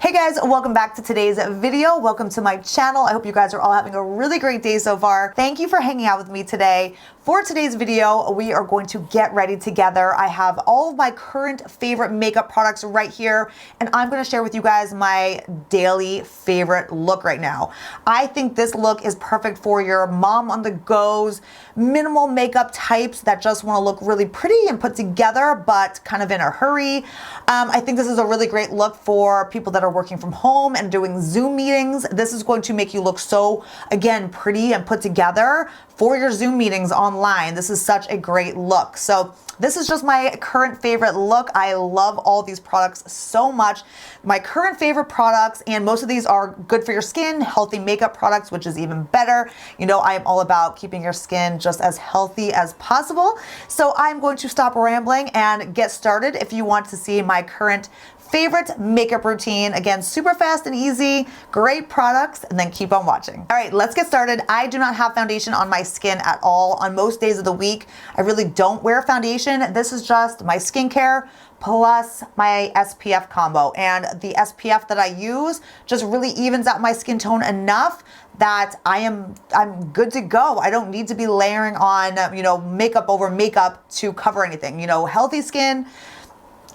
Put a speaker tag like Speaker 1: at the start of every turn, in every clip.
Speaker 1: Hey guys, welcome back to today's video. Welcome to my channel. I hope you guys are all having a really great day so far. Thank you for hanging out with me today. For today's video, we are going to get ready together. I have all of my current favorite makeup products right here, and I'm going to share with you guys my daily favorite look right now. I think this look is perfect for your mom on the goes, minimal makeup types that just want to look really pretty and put together, but kind of in a hurry. I think this is a really great look for people that are working from home and doing Zoom meetings. This is going to make you look so, again, pretty and put together for your Zoom meetings online. This is such a great look. So this is just my current favorite look. I love all these products so much. My current favorite products, and most of these are good for your skin, healthy makeup products, which is even better. You know, I am all about keeping your skin just as healthy as possible. So I'm going to stop rambling and get started. If you want to see my current favorite makeup routine, again, super fast and easy, great products, and then keep on watching. All right, let's get started. I do not have foundation on my skin at all. On most days of the week, I really don't wear foundation. This is just my skincare plus my SPF combo. And the SPF that I use just really evens out my skin tone enough that I'm good to go. I don't need to be layering on, makeup over makeup to cover anything. Healthy skin,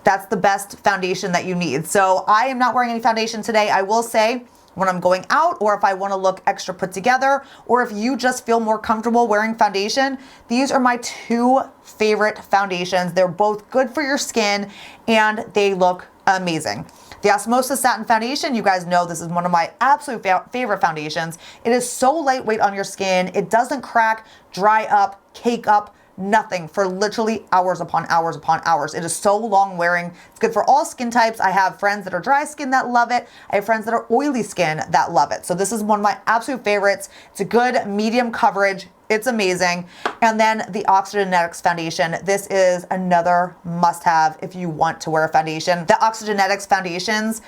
Speaker 1: that's the best foundation that you need. So I am not wearing any foundation today. I will say when I'm going out, or if I want to look extra put together, or if you just feel more comfortable wearing foundation, these are my two favorite foundations. They're both good for your skin and they look amazing. The Osmosis Satin Foundation, you guys know this is one of my absolute favorite foundations. It is so lightweight on your skin. It doesn't crack, dry up, cake up, nothing for literally hours upon hours upon hours. It is so long wearing. It's good for all skin types. I have friends that are dry skin that love it. I have friends that are oily skin that love it. So this is one of my absolute favorites. It's a good medium coverage. It's amazing. And then the Oxygenetics Foundation. This is another must-have if you want to wear a foundation. The Oxygenetics foundations,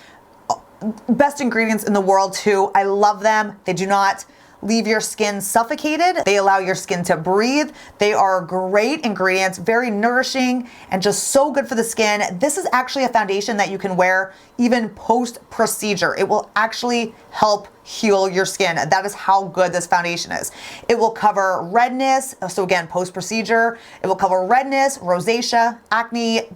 Speaker 1: best ingredients in the world too. I love them. They do not leave your skin suffocated. They allow your skin to breathe. They are great ingredients, very nourishing, and just so good for the skin. This is actually a foundation that you can wear even post-procedure. It will actually help heal your skin. That is how good this foundation is. It will cover redness. So again, post-procedure, it will cover redness, rosacea, acne,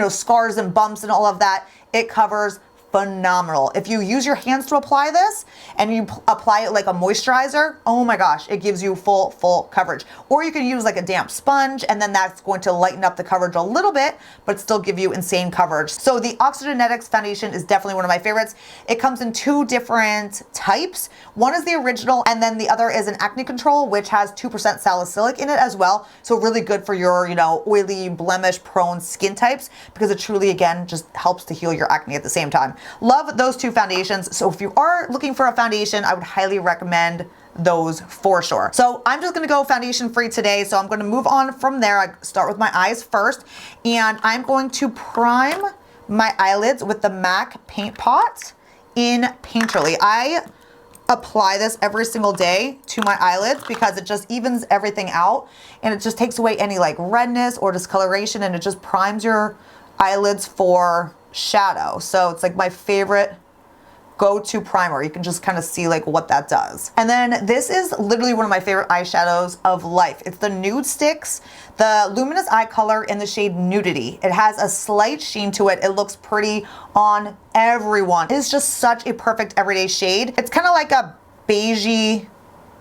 Speaker 1: scars and bumps and all of that. It covers phenomenal. If you use your hands to apply this and you apply it like a moisturizer, oh my gosh, it gives you full coverage. Or you can use like a damp sponge, and then that's going to lighten up the coverage a little bit, but still give you insane coverage. So the Oxygenetics Foundation is definitely one of my favorites. It comes in two different types. One is the original, and then the other is an acne control, which has 2% salicylic in it as well. So really good for your, oily, blemish prone skin types, because it truly, again, just helps to heal your acne at the same time. Love those two foundations. So if you are looking for a foundation, I would highly recommend those for sure. So I'm just gonna go foundation free today. So I'm gonna move on from there. I start with my eyes first, and I'm going to prime my eyelids with the MAC Paint Pot in Painterly. I apply this every single day to my eyelids because it just evens everything out, and it just takes away any like redness or discoloration, and it just primes your eyelids for shadow. So it's like my favorite go-to primer. You can just kind of see like what that does. And then this is literally one of my favorite eyeshadows of life. It's the Nude Sticks, the Luminous Eye Color in the shade Nudity. It has a slight sheen to it. It looks pretty on everyone. It is just such a perfect everyday shade. It's kind of like a beigey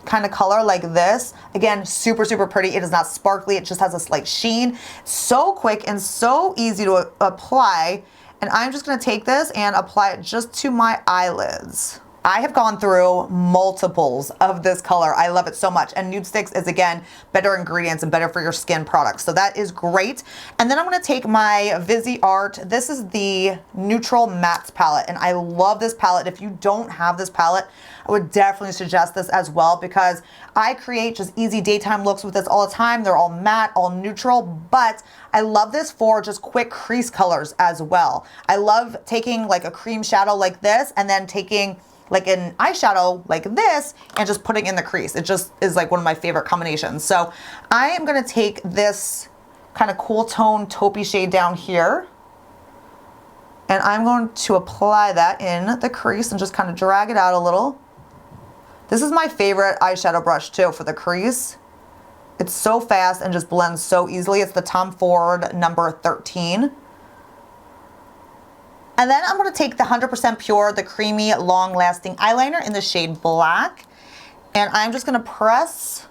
Speaker 1: kind of color like this. Again, super pretty. It is not sparkly. It just has a slight sheen. So quick and so easy to apply. And I'm just gonna take this and apply it just to my eyelids. I have gone through multiples of this color. I love it so much. And Nude Sticks is, again, better ingredients and better for your skin products. So that is great. And then I'm gonna take my Viseart. This is the Neutral Mattes palette. And I love this palette. If you don't have this palette, I would definitely suggest this as well, because I create just easy daytime looks with this all the time. They're all matte, all neutral, but I love this for just quick crease colors as well. I love taking like a cream shadow like this and then taking like an eyeshadow like this and just putting in the crease. It just is like one of my favorite combinations. So I am gonna take this kind of cool tone taupey shade down here And I'm going to apply that in the crease and just kind of drag it out a little. This is my favorite eyeshadow brush too for the crease. It's so fast and just blends so easily. It's the Tom Ford number 13. And then I'm going to take the 100% Pure, the creamy, long-lasting eyeliner in the shade Black. And I'm just going to press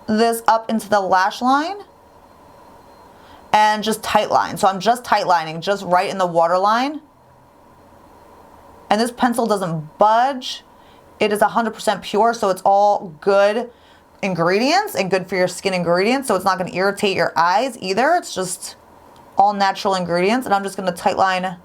Speaker 1: this up into the lash line and just tight line. So I'm just tight lining, just right in the waterline. And this pencil doesn't budge. It is 100% pure, so it's all good ingredients and good for your skin ingredients. So it's not going to irritate your eyes either. It's just all natural ingredients. And I'm just going to tight line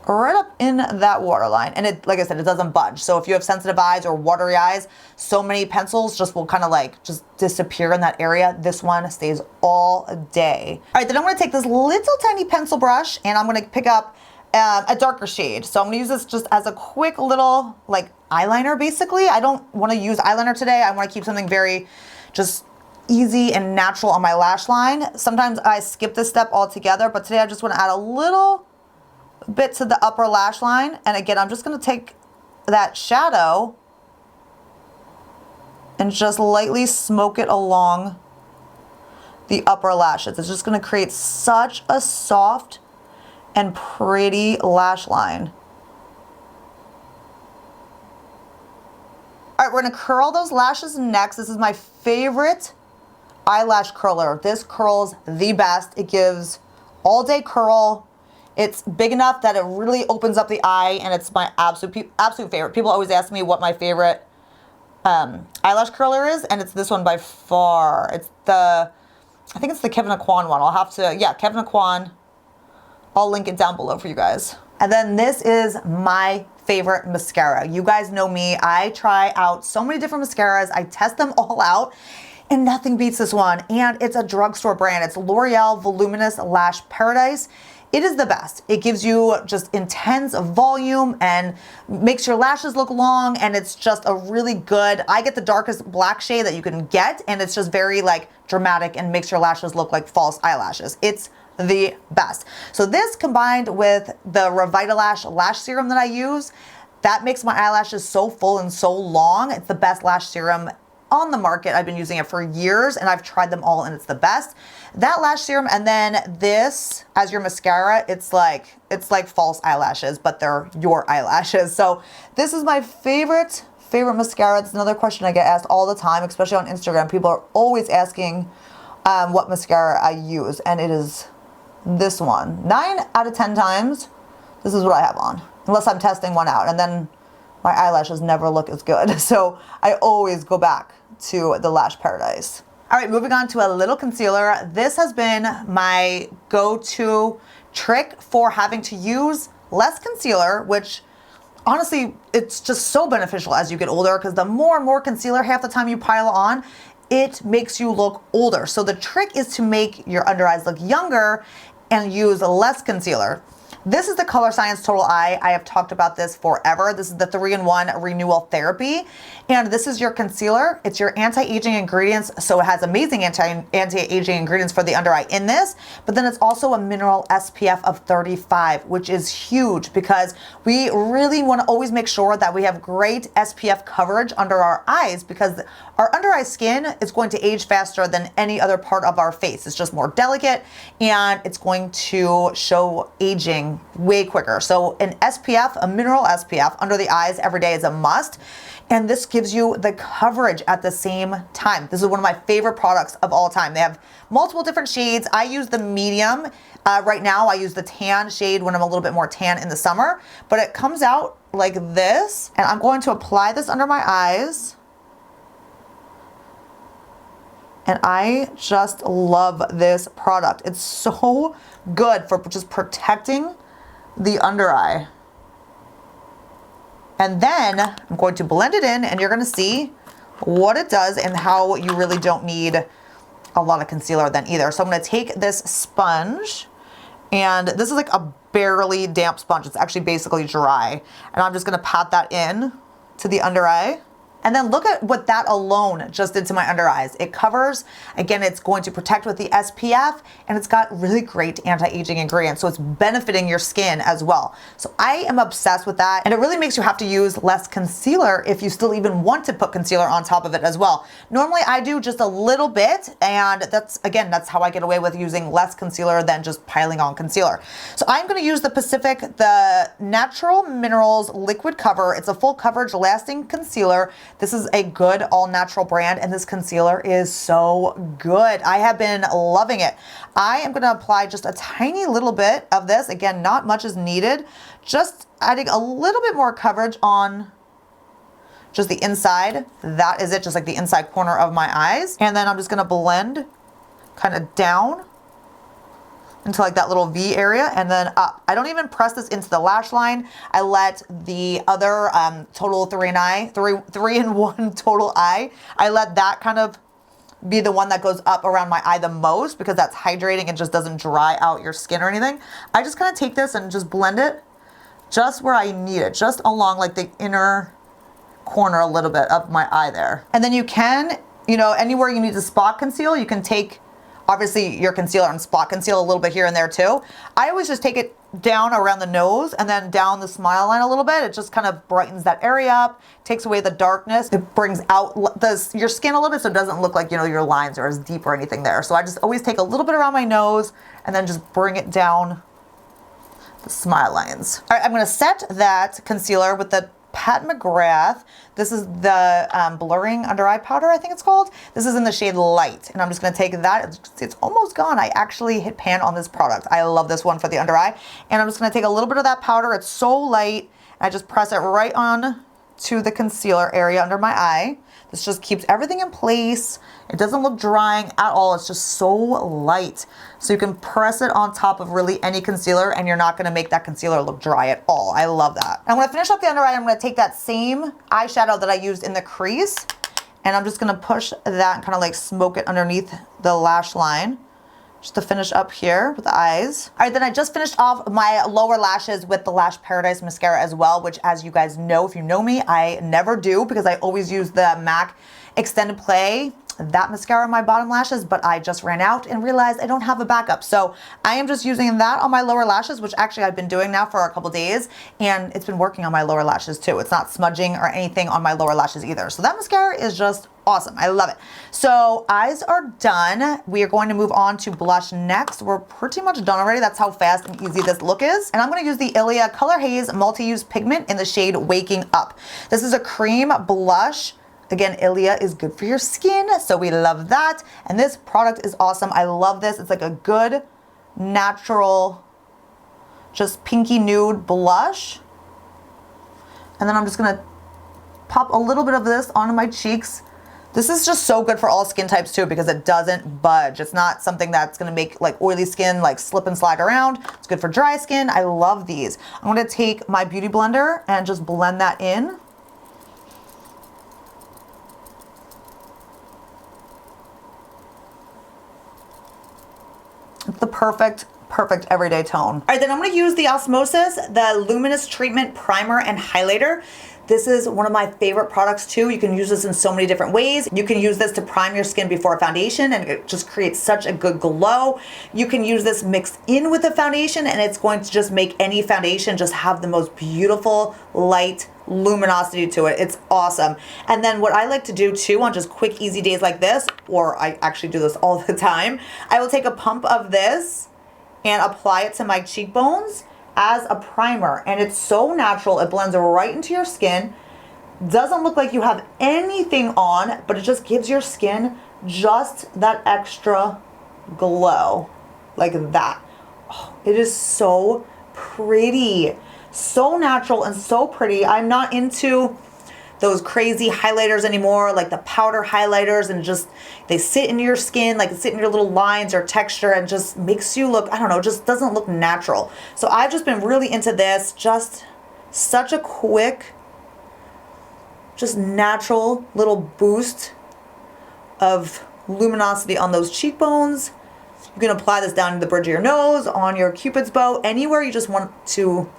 Speaker 1: right up in that waterline. And it, like I said, it doesn't budge. So if you have sensitive eyes or watery eyes, so many pencils just will kind of like just disappear in that area. This one stays all day. All right, then I'm going to take this little tiny pencil brush and I'm going to pick up a darker shade. So I'm going to use this just as a quick little like eyeliner basically. I don't want to use eyeliner today. I want to keep something very just easy and natural on my lash line. Sometimes I skip this step altogether, but today I just want to add a little bit to the upper lash line. And again, I'm just going to take that shadow and just lightly smoke it along the upper lashes. It's just going to create such a soft and pretty lash line. All right, we're going to curl those lashes next. This is my favorite eyelash curler. This curls the best. It gives all day curl. It's big enough that it really opens up the eye, and it's my absolute favorite. People always ask me what my favorite eyelash curler is, and it's this one by far. It's the, I think it's the Kevyn Aucoin one. I'll have to, yeah, Kevyn Aucoin. I'll link it down below for you guys. And then this is my favorite mascara. You guys know me. I try out so many different mascaras. I test them all out, and nothing beats this one. And it's a drugstore brand. It's L'Oreal Voluminous Lash Paradise. It is the best. It gives you just intense volume and makes your lashes look long, and it's just a really good, I get the darkest black shade that you can get, and it's just very like dramatic and makes your lashes look like false eyelashes. It's the best. So this combined with the Revitalash lash serum that I use, that makes my eyelashes so full and so long. It's the best lash serum on the market. I've been using it for years and I've tried them all and it's the best. That lash serum and then this as your mascara, it's like false eyelashes, but they're your eyelashes. So this is my favorite mascara. It's another question I get asked all the time, especially on Instagram. People are always asking what mascara I use, and it is this one. 9 out of 10 times, this is what I have on, unless I'm testing one out, and then my eyelashes never look as good. So I always go back to the Lash Paradise. All right, moving on to a little concealer. This has been my go-to trick for having to use less concealer, which honestly, it's just so beneficial as you get older, because the more and more concealer half the time you pile on, it makes you look older. So the trick is to make your under eyes look younger and use less concealer. This is the Color Science Total Eye. I have talked about this forever. This is the 3-in-1 Renewal Therapy. And this is your concealer. It's your anti-aging ingredients. So it has amazing anti-aging ingredients for the under eye in this. But then it's also a mineral SPF of 35, which is huge because we really want to always make sure that we have great SPF coverage under our eyes, because our under eye skin is going to age faster than any other part of our face. It's just more delicate and it's going to show aging way quicker. So an SPF, a mineral SPF under the eyes every day is a must. And this gives you the coverage at the same time. This is one of my favorite products of all time. They have multiple different shades. I use the medium. Right now I use the tan shade when I'm a little bit more tan in the summer, but it comes out like this. And I'm going to apply this under my eyes. And I just love this product. It's so good for just protecting the under eye. And then I'm going to blend it in and you're gonna see what it does and how you really don't need a lot of concealer then either. So I'm gonna take this sponge, and this is like a barely damp sponge. It's actually basically dry. And I'm just gonna pat that in to the under eye. And then look at what that alone just did to my under eyes. It covers, again, it's going to protect with the SPF, and it's got really great anti-aging ingredients. So it's benefiting your skin as well. So I am obsessed with that. And it really makes you have to use less concealer if you still even want to put concealer on top of it as well. Normally I do just a little bit, and that's how I get away with using less concealer than just piling on concealer. So I'm going to use the Pacific, the Natural Minerals Liquid Cover. It's a full coverage lasting concealer. This is a good all natural brand, and this concealer is so good. I have been loving it. I am going to apply just a tiny little bit of this. Again, not much is needed. Just adding a little bit more coverage on just the inside. That is it, just like the inside corner of my eyes. And then I'm just going to blend kind of down into like that little V area, and then up. I don't even press this into the lash line. I let the other total 3-in-1 total eye, I let that kind of be the one that goes up around my eye the most, because that's hydrating and just doesn't dry out your skin or anything. I just kind of take this and just blend it just where I need it, just along like the inner corner a little bit of my eye there. And then you can, anywhere you need to spot conceal, you can take obviously your concealer and spot conceal a little bit here and there too. I always just take it down around the nose and then down the smile line a little bit. It just kind of brightens that area up, takes away the darkness. It brings out your skin a little bit so it doesn't look like, your lines are as deep or anything there. So I just always take a little bit around my nose and then just bring it down the smile lines. All right, I'm gonna set that concealer with the Pat McGrath. This is the blurring under eye powder, I think it's called. This is in the shade Light, and I'm just gonna take that. It's almost gone. I actually hit pan on this product. I love this one for the under eye. And I'm just gonna take a little bit of that powder. It's so light. And I just press it right on to the concealer area under my eye. This just keeps everything in place. It doesn't look drying at all. It's just so light. So you can press it on top of really any concealer, and you're not gonna make that concealer look dry at all. I love that. I'm gonna finish up the under eye. I'm gonna take that same eyeshadow that I used in the crease, and I'm just gonna push that and kind of like smoke it underneath the lash line, just to finish up here with the eyes. All right, then I just finished off my lower lashes with the Lash Paradise mascara as well, which, as you guys know, if you know me, I never do, because I always use the MAC Extended Play, that mascara on my bottom lashes, but I just ran out and realized I don't have a backup. So I am just using that on my lower lashes, which actually I've been doing now for a couple days, and it's been working on my lower lashes too. It's not smudging or anything on my lower lashes either. So that mascara is just awesome. I love it. So eyes are done. We are going to move on to blush next. We're pretty much done already. That's how fast and easy this look is. And I'm going to use the Ilia Color Haze Multi-Use Pigment in the shade Waking Up. This is a cream blush. Again, Ilia is good for your skin, so we love that. And this product is awesome. I love this. It's like a good, natural, just pinky nude blush. And then I'm just gonna pop a little bit of this onto my cheeks. This is just so good for all skin types too, because it doesn't budge. It's not something that's gonna make like oily skin like slip and slide around. It's good for dry skin. I love these. I'm gonna take my beauty blender and just blend that in. It's the perfect everyday tone. All right, then I'm gonna use the Osmosis, the Luminous Treatment Primer and Highlighter. This is one of my favorite products too. You can use this in so many different ways. You can use this to prime your skin before a foundation, and it just creates such a good glow. You can use this mixed in with the foundation, and it's going to just make any foundation just have the most beautiful light luminosity to it. It's awesome. And then what I like to do too on just quick, easy days like this, or I actually do this all the time, I will take a pump of this and apply it to my cheekbones as a primer. And it's so natural. It blends right into your skin. Doesn't look like you have anything on, but it just gives your skin just that extra glow, like that. Oh, it is so pretty. So natural and so pretty. I'm not into those crazy highlighters anymore, like the powder highlighters, and just they sit in your skin, like sit in your little lines or texture, and just makes you look, I don't know, just doesn't look natural. So I've just been really into this. Just such a quick, just natural little boost of luminosity on those cheekbones. You can apply this down to the bridge of your nose, on your Cupid's bow, anywhere you just want to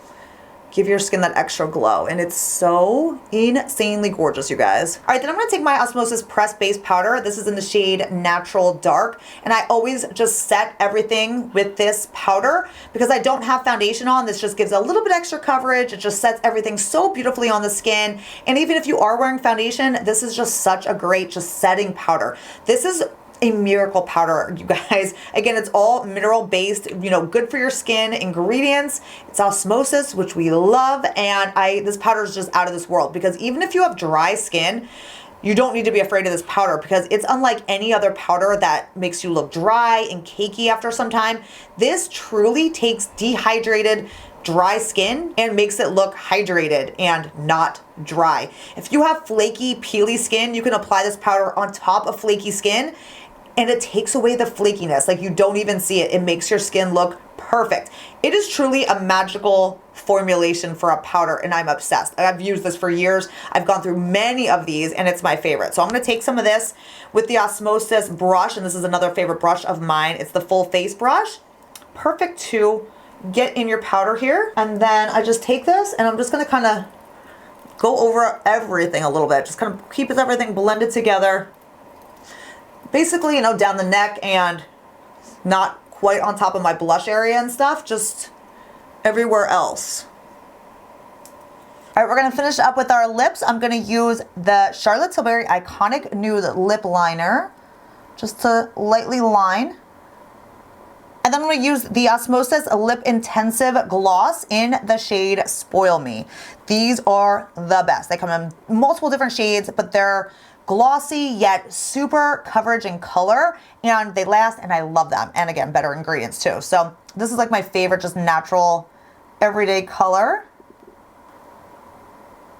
Speaker 1: give your skin that extra glow, and it's so insanely gorgeous, you guys. All right, then I'm gonna take my Osmosis Press Base Powder. This is in the shade Natural Dark, and I always just set everything with this powder because I don't have foundation on. This just gives a little bit extra coverage. It just sets everything so beautifully on the skin, and even if you are wearing foundation, this is just such a great just setting powder. This is a miracle powder, you guys. Again, it's all mineral based, you know, good for your skin ingredients. It's osmosis, which we love, and this powder is just out of this world because even if you have dry skin, you don't need to be afraid of this powder because it's unlike any other powder that makes you look dry and cakey after some time. This truly takes dehydrated dry skin and makes it look hydrated and not dry. If you have flaky, peely skin, you can apply this powder on top of flaky skin and it takes away the flakiness. Like, you don't even see it. It makes your skin look perfect. It is truly a magical formulation for a powder, and I'm obsessed. I've used this for years. I've gone through many of these, and it's my favorite. So I'm gonna take some of this with the Osmosis brush, and this is another favorite brush of mine. It's the full face brush. Perfect to get in your powder here. And then I just take this, and I'm just gonna kind of go over everything a little bit. Just kind of keep everything blended together. Basically, you know, down the neck and not quite on top of my blush area and stuff, just everywhere else. All right, we're gonna finish up with our lips. I'm gonna use the Charlotte Tilbury Iconic Nude Lip Liner just to lightly line. And then I'm gonna use the Osmosis Lip Intensive Gloss in the shade Spoil Me. These are the best. They come in multiple different shades, but they're glossy yet super coverage and color, and they last, and I love them. And again, better ingredients too. So this is like my favorite, just natural everyday color.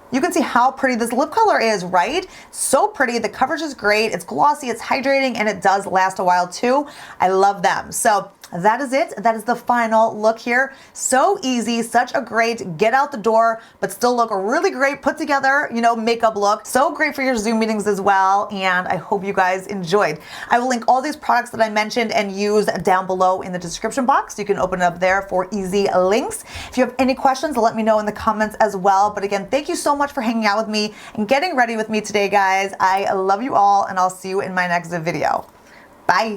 Speaker 1: You can see how pretty this lip color is, right? So pretty. The coverage is great. It's glossy, it's hydrating, and it does last a while too. I love them. So that is it. That is the final look here. So easy, such a great get out the door, but still look really great put together, you know, makeup look. So great for your Zoom meetings as well. And I hope you guys enjoyed. I will link all these products that I mentioned and used down below in the description box. You can open it up there for easy links. If you have any questions, let me know in the comments as well. But again, thank you so much for hanging out with me and getting ready with me today, guys. I love you all, and I'll see you in my next video. Bye.